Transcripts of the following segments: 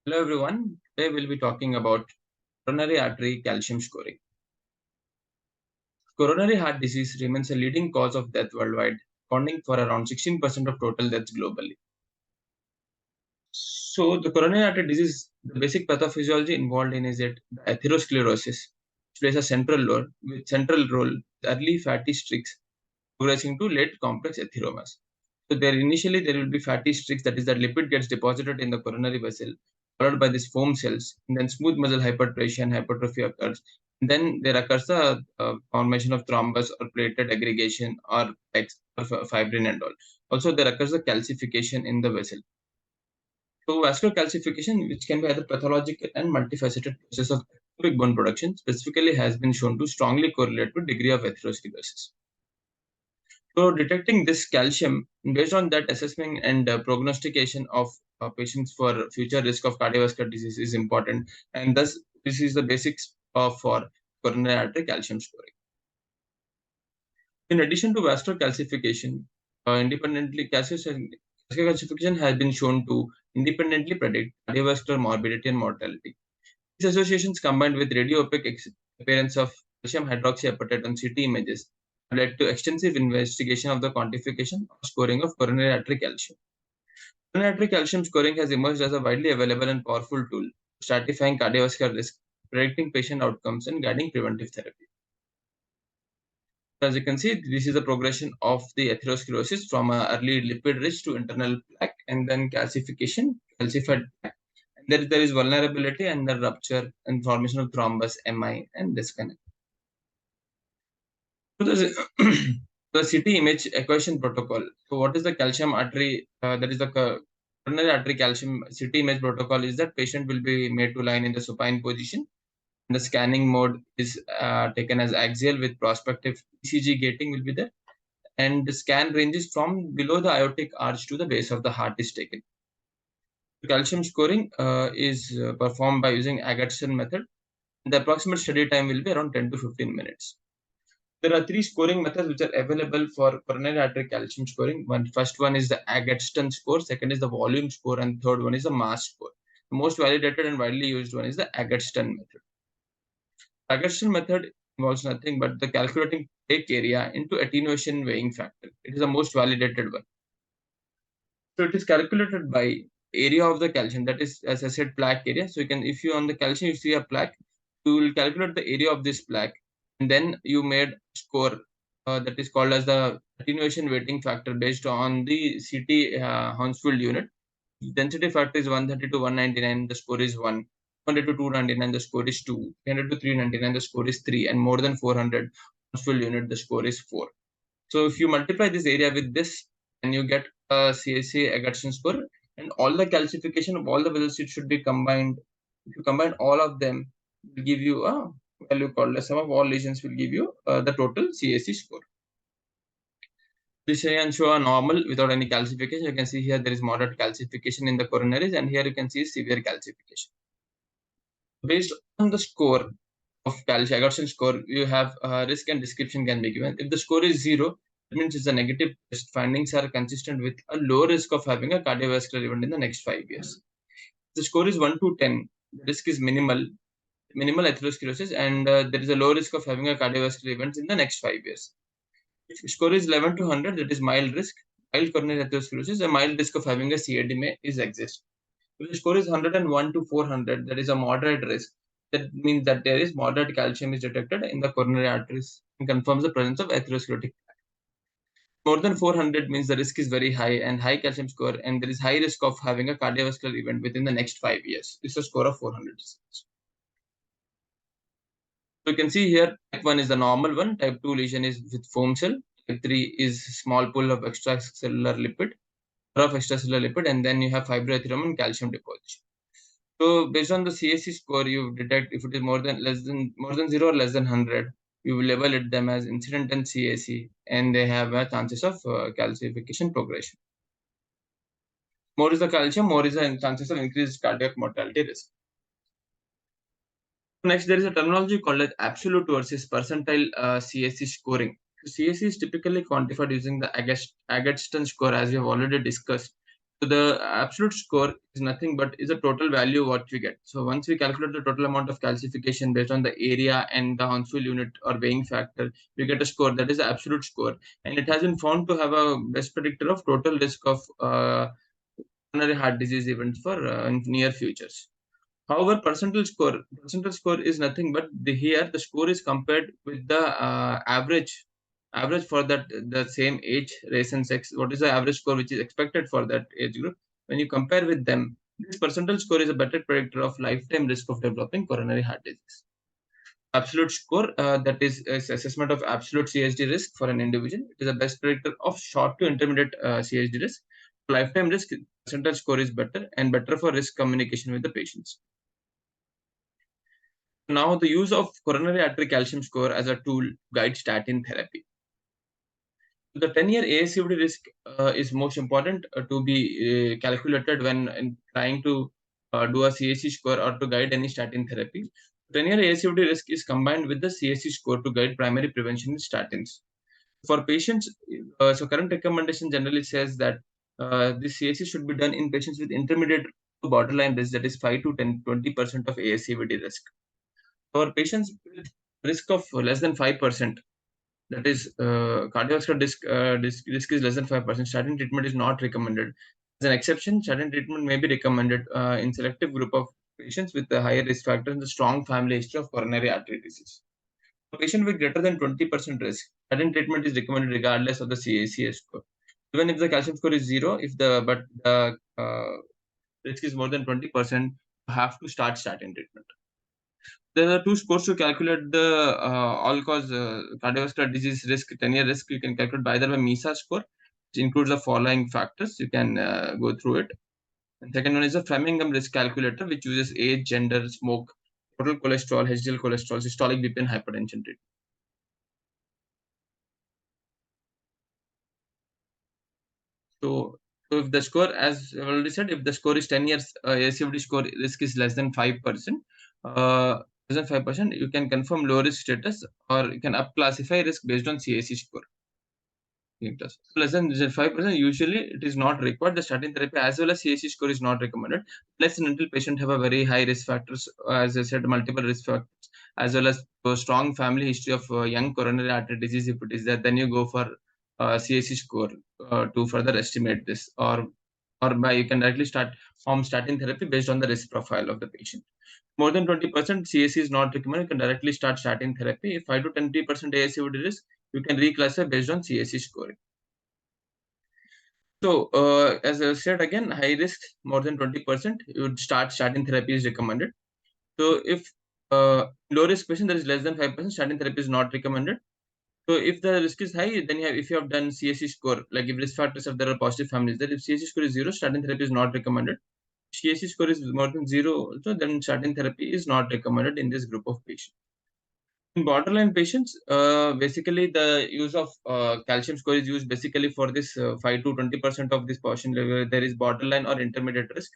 Hello everyone. Today we'll be talking about coronary artery calcium scoring. Coronary heart disease remains a leading cause of death worldwide, accounting for around 16% of total deaths globally. So the coronary artery disease, the basic pathophysiology involved in is that the atherosclerosis, which plays a central role with early fatty streaks progressing to late complex atheromas. So there will be fatty streaks, that is, that lipid gets deposited in the coronary vessel, followed by these foam cells, and then smooth muscle hypertrophy and hypertrophy occurs. And then there occurs the formation of thrombus or platelet aggregation or fibrin and all. Also, there occurs the calcification in the vessel. So vascular calcification, which can be either pathological and multifaceted process of ectopic bone production, specifically has been shown to strongly correlate with degree of atherosclerosis. So detecting this calcium, based on that assessment and prognostication of patients for future risk of cardiovascular disease is important, and thus this is the basics for coronary artery calcium scoring. In addition to vascular calcification, calcification has been shown to independently predict cardiovascular morbidity and mortality. These associations, combined with radiopaque appearance of calcium hydroxyapatite on CT images, led to extensive investigation of the quantification or scoring of coronary artery calcium. Coronary artery calcium scoring has emerged as a widely available and powerful tool, stratifying cardiovascular risk, predicting patient outcomes, and guiding preventive therapy. As you can see, this is the progression of the atherosclerosis from early lipid-rich to internal plaque, and then calcification, calcified plaque. And there is vulnerability and the rupture and formation of thrombus, MI, and disconnect. So the CT image equation protocol. So what is the calcium artery? That is the coronary artery calcium CT image protocol. Is that patient will be made to lie in the supine position. The scanning mode is taken as axial with prospective ECG gating will be there. And the scan ranges from below the aortic arch to the base of the heart is taken. The calcium scoring is performed by using Agatston method. The approximate study time will be around 10 to 15 minutes. There are three scoring methods which are available for coronary artery calcium scoring. First one is the Agatston score, second is the volume score, and third one is the mass score. The most validated and widely used one is the Agatston method. Agatston method involves nothing but the calculating plaque area into attenuation weighing factor. It is the most validated one. So it is calculated by area of the calcium, that is, as I said, plaque area. So you can, if you on the calcium you see a plaque, you will calculate the area of this plaque, and then you made score that is called as the attenuation weighting factor based on the CT Hounsfield unit. Density factor is 130 to 199, the score is 1. 200 to 299, the score is 2. 300 to 399, the score is 3. And more than 400 Hounsfield unit, the score is 4. So if you multiply this area with this, and you get a CSC Agatston score, and all the calcification of all the vessels should be combined. If you combine all of them, it will give you a value called the sum of all lesions will give you the total CSC score. This can show a normal without any calcification. You can see here there is moderate calcification in the coronaries, and here you can see severe calcification. Based on the score of Agatston score, you have risk and description can be given. If the score is 0, it means it's a negative test. Findings are consistent with a low risk of having a cardiovascular event in the next 5 years. If the score is 1 to 10, the risk is minimal atherosclerosis, and there is a low risk of having a cardiovascular event in the next 5 years. If the score is 11 to 100, that is mild risk. Mild coronary atherosclerosis, a mild risk of having a CAD may exist. If the score is 101 to 400, that is a moderate risk. That means that there is moderate calcium is detected in the coronary arteries and confirms the presence of atherosclerotic. More than 400 means the risk is very high and high calcium score, and there is high risk of having a cardiovascular event within the next 5 years. This is a score of 400. So you can see here, type 1 is the normal one, type 2 lesion is with foam cell, type 3 is small pool of extracellular lipid, and then you have fibroatherom and calcium deposition. So based on the CSC score, you detect if it is more than 0 or less than 100, you will label it them as incident and CSC, and they have chances of calcification progression. More is the calcium, more is the chances of increased cardiac mortality risk. Next, there is a terminology called as absolute versus percentile CSC scoring. So CSC is typically quantified using the Agatston score, as we have already discussed. So the absolute score is nothing but is a total value what we get. So once we calculate the total amount of calcification based on the area and the Hounsfield unit or weighing factor, we get a score that is the absolute score, and it has been found to have a best predictor of total risk of coronary heart disease events for in near futures. However, percentile score is nothing but here the score is compared with the average for that the same age, race, and sex. What is the average score which is expected for that age group? When you compare with them, this percentile score is a better predictor of lifetime risk of developing coronary heart disease. Absolute score, that is assessment of absolute CHD risk for an individual. It is the best predictor of short to intermediate CHD risk. Lifetime risk percentile score is better and better for risk communication with the patients. Now, the use of coronary artery calcium score as a tool to guide statin therapy. The 10-year ASCVD risk is most important to be calculated when trying to do a CAC score or to guide any statin therapy. 10-year ASCVD risk is combined with the CAC score to guide primary prevention with statins. For patients, so current recommendation generally says that this CAC should be done in patients with intermediate to borderline risk, that is 5 to 20% of ASCVD risk. For patients with risk of less than 5%, that is cardiovascular risk is less than 5%, statin treatment is not recommended. As an exception, statin treatment may be recommended in selective group of patients with a higher risk factor and a strong family history of coronary artery disease. For patient with greater than 20% risk, statin treatment is recommended regardless of the CACS score. Even if the calcium score is zero, if the risk is more than 20%, you have to start statin treatment. There are two scores to calculate the all-cause cardiovascular disease risk, 10-year risk. You can calculate by either by MESA score, which includes the following factors. You can go through it. And second one is the Framingham risk calculator, which uses age, gender, smoke, total cholesterol, HDL cholesterol, systolic BP, and hypertension rate. So if the score, as I already said, if the score is 10 years, ACVD score risk is less than 5%, less than 5%, you can confirm low risk status, or you can up classify risk based on CAC score. Less than 5%, usually it is not required. The statin therapy as well as CAC score is not recommended. Less and until patient have a very high risk factors, as I said, multiple risk factors, as well as a strong family history of young coronary artery disease. If it is there, then you go for CAC score to further estimate this, or by you can directly start from statin therapy based on the risk profile of the patient. More than 20% CAC is not recommended. You can directly start statin therapy. If 5 to 20% ASCVD risk, you can reclassify based on CAC scoring. So, as I said again, high risk, more than 20%, you would start statin therapy is recommended. So, if low risk patient, there is less than 5%, statin therapy is not recommended. So, if the risk is high, then if you have done CAC score, like if risk factors are there are positive families, that if CAC score is zero, statin therapy is not recommended. If CAC score is more than zero, also, then statin therapy is not recommended in this group of patients. In borderline patients, basically the use of calcium score is used basically for this 5 to 20% of this portion where there is borderline or intermediate risk.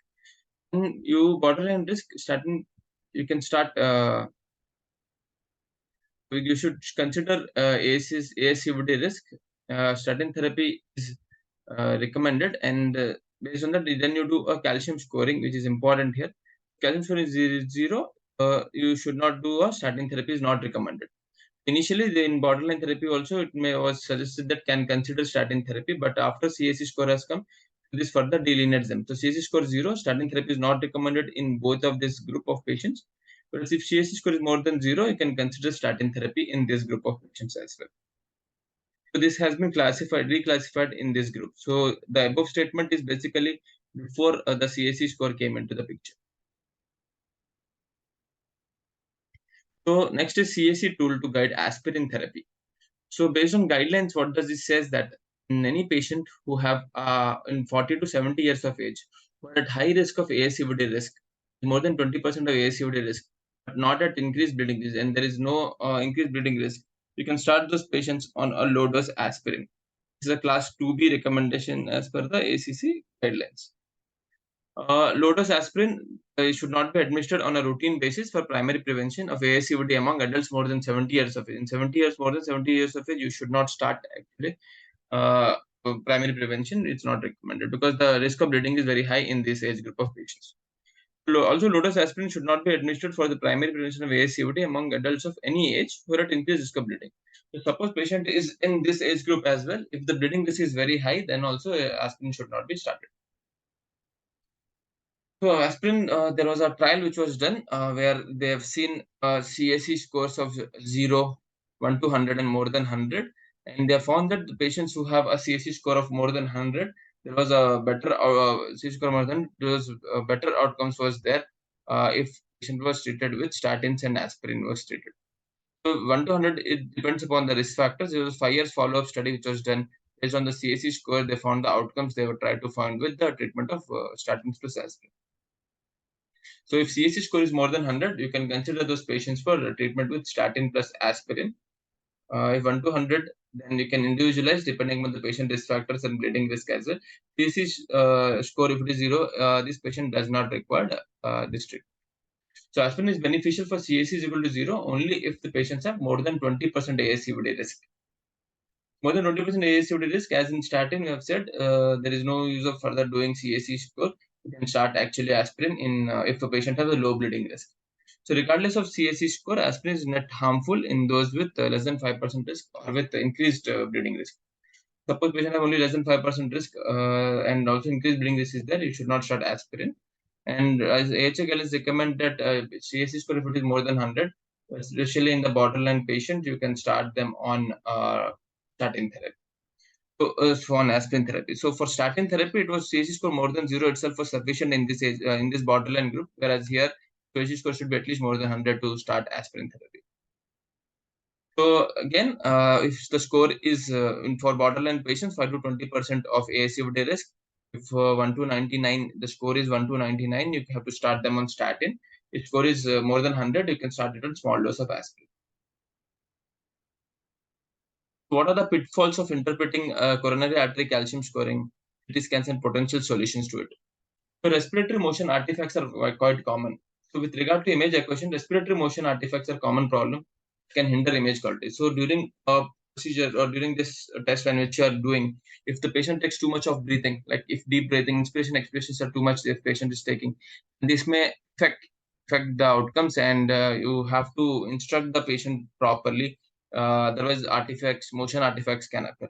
You borderline risk statin, you can start. You should consider ASCVD risk. Statin therapy is recommended, and based on that, then you do a calcium scoring, which is important here. Calcium score is zero. You should not do a statin therapy is not recommended. Initially, in borderline therapy also, it was suggested that can consider statin therapy, but after CAC score has come, this further delineates them. So CAC score zero, statin therapy is not recommended in both of this group of patients. But if CAC score is more than zero, you can consider statin therapy in this group of patients as well. So this has been reclassified in this group. So the above statement is basically before the CAC score came into the picture. So next is CAC tool to guide aspirin therapy. So based on guidelines, what does this says that in any patient who have in 40 to 70 years of age, who are at high risk of ASCVD risk, more than 20% of ASCVD risk, but not at increased bleeding risk, and there is no increased bleeding risk, you can start those patients on a low dose aspirin. This is a class 2B recommendation as per the ACC guidelines. Low-dose aspirin should not be administered on a routine basis for primary prevention of ASCVD among adults more than 70 years of age. In 70 years, more than 70 years of age, you should not start actually primary prevention, it's not recommended because the risk of bleeding is very high in this age group of patients. Also, low-dose aspirin should not be administered for the primary prevention of ASCVD among adults of any age who are at increased risk of bleeding. So suppose patient is in this age group as well. If the bleeding risk is very high, then also aspirin should not be started. So aspirin, there was a trial which was done where they have seen CAC scores of 0, 1 to 100 and more than 100. And they found that the patients who have a CAC score of more than 100, there was a better CAC score more than, there was better outcomes was there if patient was treated with statins and aspirin was treated. So 1 to 100, it depends upon the risk factors. There was 5 years follow-up study which was done based on the CAC score. They found the outcomes they were trying to find with the treatment of statins plus aspirin. So if CAC score is more than 100, you can consider those patients for treatment with statin plus aspirin. If 1 to 100, then you can individualize depending on the patient risk factors and bleeding risk as well. CAC score, if it is 0, this patient does not require this treatment. So aspirin is beneficial for CAC is equal to 0 only if the patients have more than 20% ASCVD risk. More than 20% ASCVD risk, as in statin, we have said, there is no use of further doing CAC score. You can start actually aspirin in if a patient has a low bleeding risk. So regardless of CAC score, aspirin is not harmful in those with less than 5% risk or with increased bleeding risk. Suppose patient have only less than 5% risk and also increased bleeding risk is there, you should not start aspirin. And as AHA recommend that CAC score, if it is more than 100, especially in the borderline patient, you can start them on statin therapy. So, for an aspirin therapy. So for statin therapy, it was CAC score more than 0 itself was sufficient in this age, in this borderline group, whereas here CAC score should be at least more than 100 to start aspirin therapy. So again, if the score is for borderline patients, 5 to 20% of ASCVD risk. If 1 to 99, the score is 1 to 99, you have to start them on statin. If score is more than 100, you can start it on small dose of aspirin. What are the pitfalls of interpreting coronary artery calcium scoring, CT scans, and potential solutions to it? So respiratory motion artifacts are quite common. So with regard to image acquisition, respiratory motion artifacts are common problem, can hinder image quality. So during a procedure or during this test when which you are doing, if the patient takes too much of breathing, like if deep breathing, inspiration, expiration are too much, the patient is taking, this may affect the outcomes, and you have to instruct the patient properly. Otherwise, motion artifacts can occur.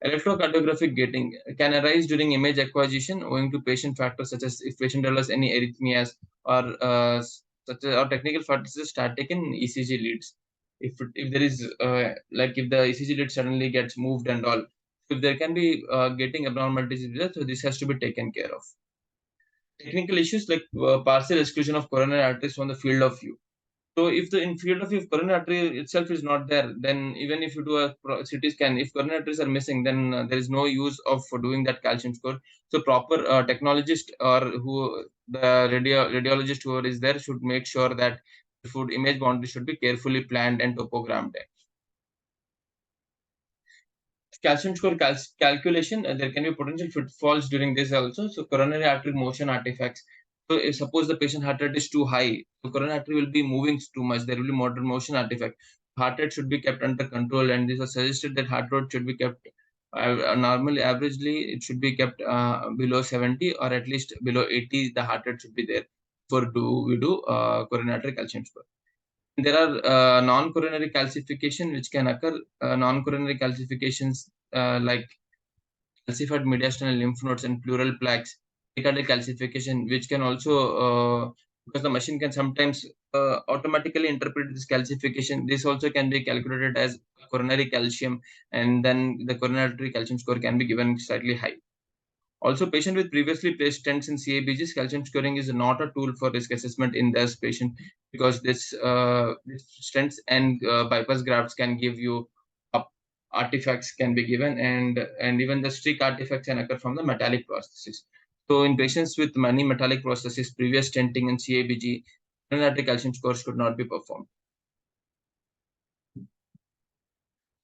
Electrocardiographic gating can arise during image acquisition owing to patient factors such as if patient develops any arrhythmias or or technical factors static in ECG leads. If there is like if the ECG lead suddenly gets moved and all, if there can be gating abnormalities, so this has to be taken care of. Technical issues like partial exclusion of coronary arteries from the field of view. So if the in field of view, if coronary artery itself is not there, then even if you do a CT scan, if coronary arteries are missing, then there is no use of doing that calcium score. So proper technologist or who the radiologist who is there should make sure that the food image boundary should be carefully planned and topogrammed. Calcium score calculation, there can be potential pitfalls during this also. So coronary artery motion artifacts. So if suppose the patient heart rate is too high, the coronary artery will be moving too much. There will be modern motion artifact. Heart rate should be kept under control, and this was suggested that heart rate should be kept normally, averagely, it should be kept below 70 or at least below 80. The heart rate should be there for we do coronary artery calcium score. There are non-coronary calcification which can occur. Non-coronary calcifications like calcified mediastinal lymph nodes and pleural plaques, pericardial calcification, which can also, because the machine can sometimes automatically interpret this calcification, this also can be calculated as coronary calcium, and then the coronary calcium score can be given slightly high. Also, patient with previously placed stents in CABGs, calcium scoring is not a tool for risk assessment in this patient because this stents and bypass grafts can give you artifacts can be given, and even the streak artifacts can occur from the metallic prosthesis. So in patients with many metallic prosthesis, previous stenting and CABG, coronary calcium scores could not be performed.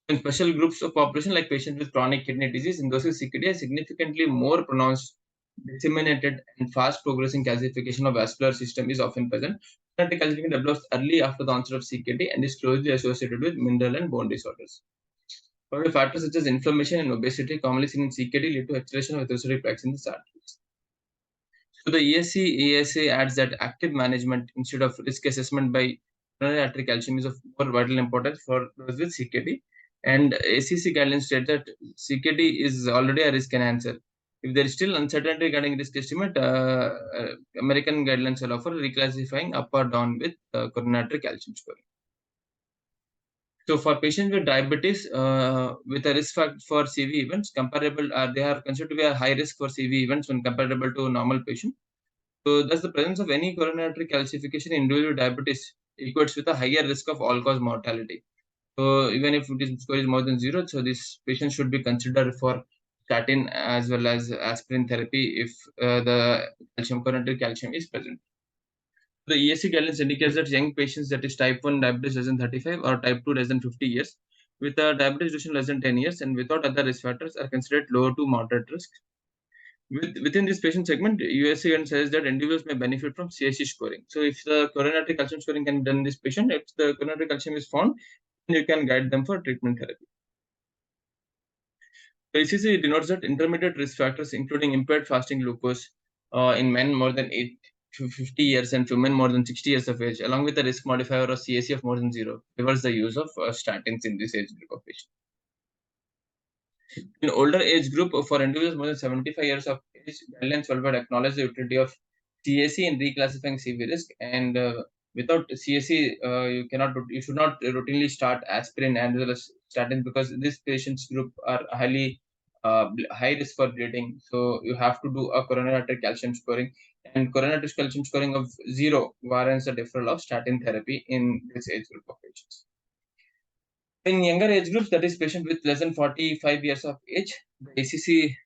In special groups of population like patients with chronic kidney disease, in those with CKD, significantly more pronounced, disseminated, and fast progressing calcification of vascular system is often present. Coronary calcification develops early after the onset of CKD and is closely associated with mineral and bone disorders. Other factors such as inflammation and obesity commonly seen in CKD lead to acceleration of atherosclerotic plaques in the arteries. So the ESA adds that active management instead of risk assessment by coronary artery calcium is of more vital importance for those with CKD. And ACC guidelines state that CKD is already a risk enhancer. If there is still uncertainty regarding risk estimate, American guidelines allow for reclassifying up or down with coronary artery calcium scoring. So for patients with diabetes with a risk factor for CV events comparable, they are considered to be a high risk for CV events when comparable to normal patient. So thus the presence of any coronary artery calcification in individual diabetes equates with a higher risk of all-cause mortality. So even if this score is more than zero, so this patient should be considered for statin as well as aspirin therapy if the coronary calcium is present. The ESC guidelines indicates that young patients, that is type 1 diabetes less than 35 or type 2 less than 50 years, with a diabetes duration less than 10 years and without other risk factors are considered low to moderate risk. Within this patient segment, USC says that individuals may benefit from CSC scoring. So if the coronary calcium scoring can be done in this patient, if the coronary calcium is found, then you can guide them for treatment therapy. So ACC denotes that intermediate risk factors, including impaired fasting glucose in men more than 8 to 50 years and women more than 60 years of age, along with the risk modifier or CAC of more than zero, favors the use of statins in this age group of patients. In older age group for individuals more than 75 years of age, guidelines worldwide acknowledge the utility of CAC in reclassifying CV risk. And without CAC, you should not routinely start aspirin and as well as statin because this patients group are highly high risk for bleeding. So you have to do a coronary artery calcium scoring, and coronary artery calcium scoring of zero warrants a deferral of statin therapy in this age group of patients. In younger age groups, that is patient with less than 45 years of age, the ACC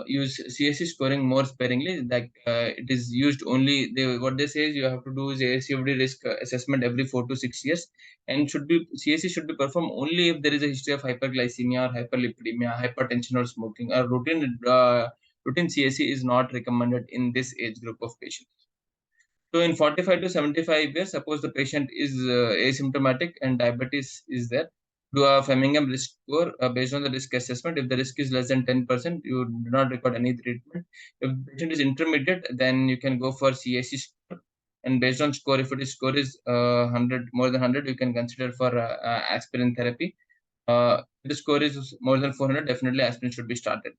use CSC scoring more sparingly. Like it is used only. What they say is you have to do is ACVD risk assessment every 4 to 6 years, and CSC should be performed only if there is a history of hyperglycemia or hyperlipidemia, hypertension or smoking. A routine CSC is not recommended in this age group of patients. So in 45 to 75 years, suppose the patient is asymptomatic and diabetes is there, do a Framingham risk score based on the risk assessment. If the risk is less than 10%, you do not require any treatment. If the patient is intermediate, then you can go for CAC score. And based on score, if score is 100, more than 100, you can consider for aspirin therapy. If the score is more than 400, definitely aspirin should be started.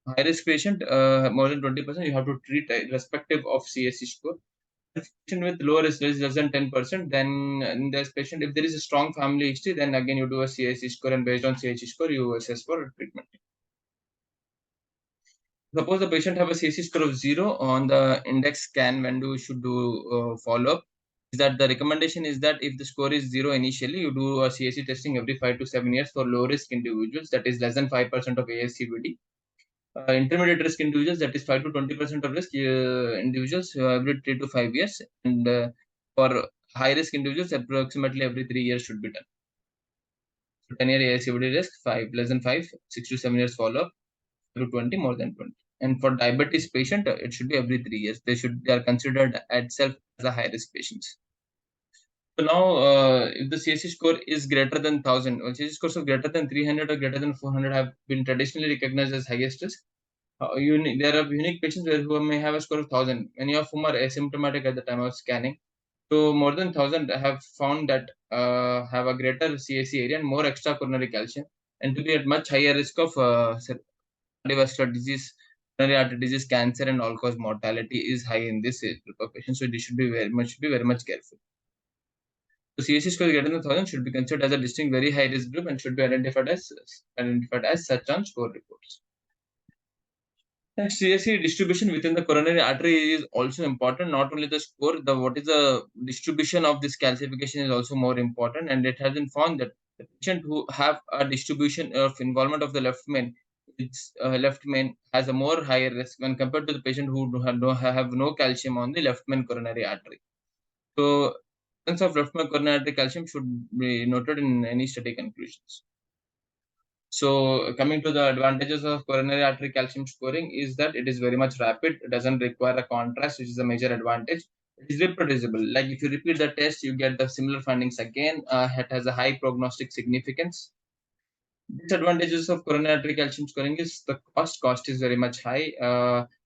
High risk patient, more than 20%, you have to treat irrespective of CAC score. Patient with lower risk is less than 10%, then in this patient, if there is a strong family history, then again you do a CIC score, and based on CIC score, you assess for treatment. Suppose the patient have a CIC score of zero on the index scan, when you should do follow up? Is that the recommendation is that if the score is zero initially, you do a CIC testing every 5 to 7 years for low risk individuals, that is less than 5% of ASCVD. Intermediate risk individuals, that is 5 to 20% of risk individuals every 3 to 5 years, and for high risk individuals, approximately every 3 years should be done. So 10-year ASCVD risk, 5 less than 5, 6 to 7 years follow up, to 20 more than 20. And for diabetes patient, it should be every 3 years. They are considered itself as a high risk patients. So now, if the CSC score is greater than 1000, or CSC scores of greater than 300 or greater than 400 have been traditionally recognized as highest risk. There are unique patients who may have a score of 1000, many of whom are asymptomatic at the time of scanning. So more than 1000 have found that have a greater CAC area and more extracoronary calcium, and to be at much higher risk of cardiovascular disease, coronary artery disease, cancer, and all-cause mortality is high in this age group of patients. So they should be very much careful. So CAC score greater than 1000 should be considered as a distinct very high risk group and should be identified as such on score reports. Next, CSC distribution within the coronary artery is also important. Not only the score, what is the distribution of this calcification is also more important. And it has been found that the patient who have a distribution of involvement of the left main has a more higher risk when compared to the patient who have no calcium on the left main coronary artery. So, presence of left main coronary artery calcium should be noted in any study conclusions. So coming to the advantages of coronary artery calcium scoring is that it is very much rapid. It doesn't require a contrast, which is a major advantage. It is reproducible. Like if you repeat the test, you get the similar findings again. It has a high prognostic significance. Disadvantages of coronary artery calcium scoring is the cost. Cost is very much high,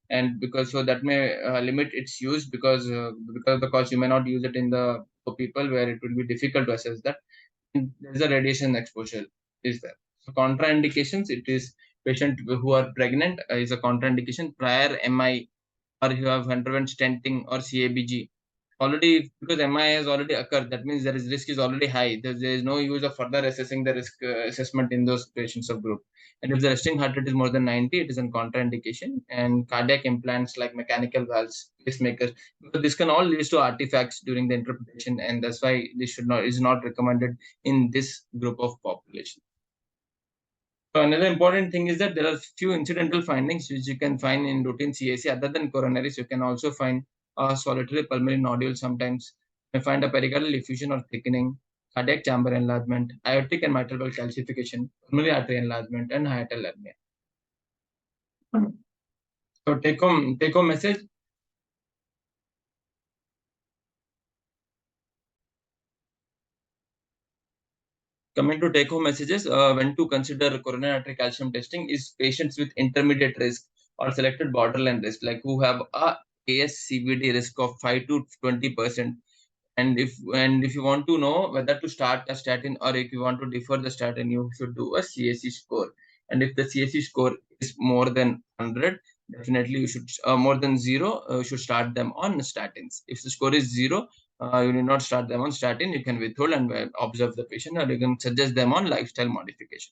and because so that may limit its use because of the cost, you may not use it in the for people where it will be difficult to assess that. And there's a radiation exposure is there. So contraindications, it is patient who are pregnant is a contraindication. Prior MI, or you have underwent stenting or CABG already, because MI has already occurred. That means there is risk is already high. There is no use of further assessing the risk assessment in those patients of group. And if the resting heart rate is more than 90, it is a contraindication. And cardiac implants like mechanical valves, pacemakers, but this can all lead to artifacts during the interpretation, and that's why this should not is not recommended in this group of population. So another important thing is that there are few incidental findings which you can find in routine CAC other than coronaries. You can also find a solitary pulmonary nodule sometimes. You may find a pericardial effusion or thickening, cardiac chamber enlargement, aortic and mitral valve calcification, pulmonary artery enlargement, and hiatal hernia. So take home message. Coming to take home messages, when to consider coronary artery calcium testing is patients with intermediate risk or selected borderline risk, like who have a ASCVD risk of 5 to 20%. And if you want to know whether to start a statin or if you want to defer the statin, you should do a CAC score. And if the CAC score is more than 100, definitely you should more than 0, you should start them on statins. If the score is 0, you need not start them on statin. You can withhold and observe the patient, or you can suggest them on lifestyle modification.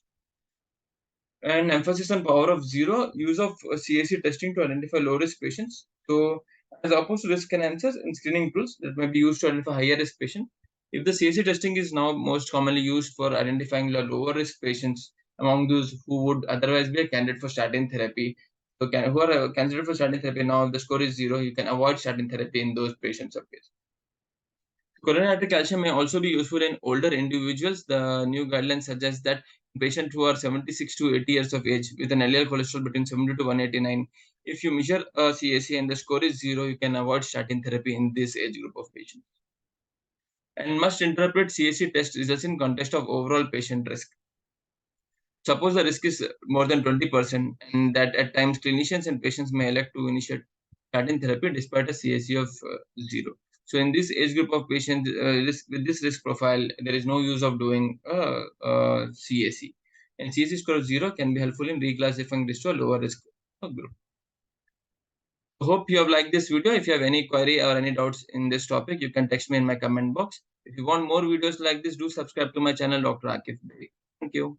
And emphasis on power of zero, use of CAC testing to identify low risk patients. So, as opposed to risk enhancers and screening tools that may be used to identify higher risk patients. If the CAC testing is now most commonly used for identifying the lower risk patients among those who would otherwise be a candidate for statin therapy, so who are a candidate for statin therapy now, if the score is 0, you can avoid statin therapy in those patients of case. Coronary artery calcium may also be useful in older individuals. The new guidelines suggest that patients who are 76 to 80 years of age with an LDL cholesterol between 70 to 189, if you measure a CAC and the score is 0, you can avoid statin therapy in this age group of patients. And must interpret CAC test results in context of overall patient risk. Suppose the risk is more than 20%, and that at times clinicians and patients may elect to initiate statin therapy despite a CAC of 0. So in this age group of patients with this risk profile, there is no use of doing CAC. And CAC score of 0 can be helpful in reclassifying this to a lower risk group. Hope you have liked this video. If you have any query or any doubts in this topic, you can text me in my comment box. If you want more videos like this, do subscribe to my channel, Dr. Akif Baig. Thank you.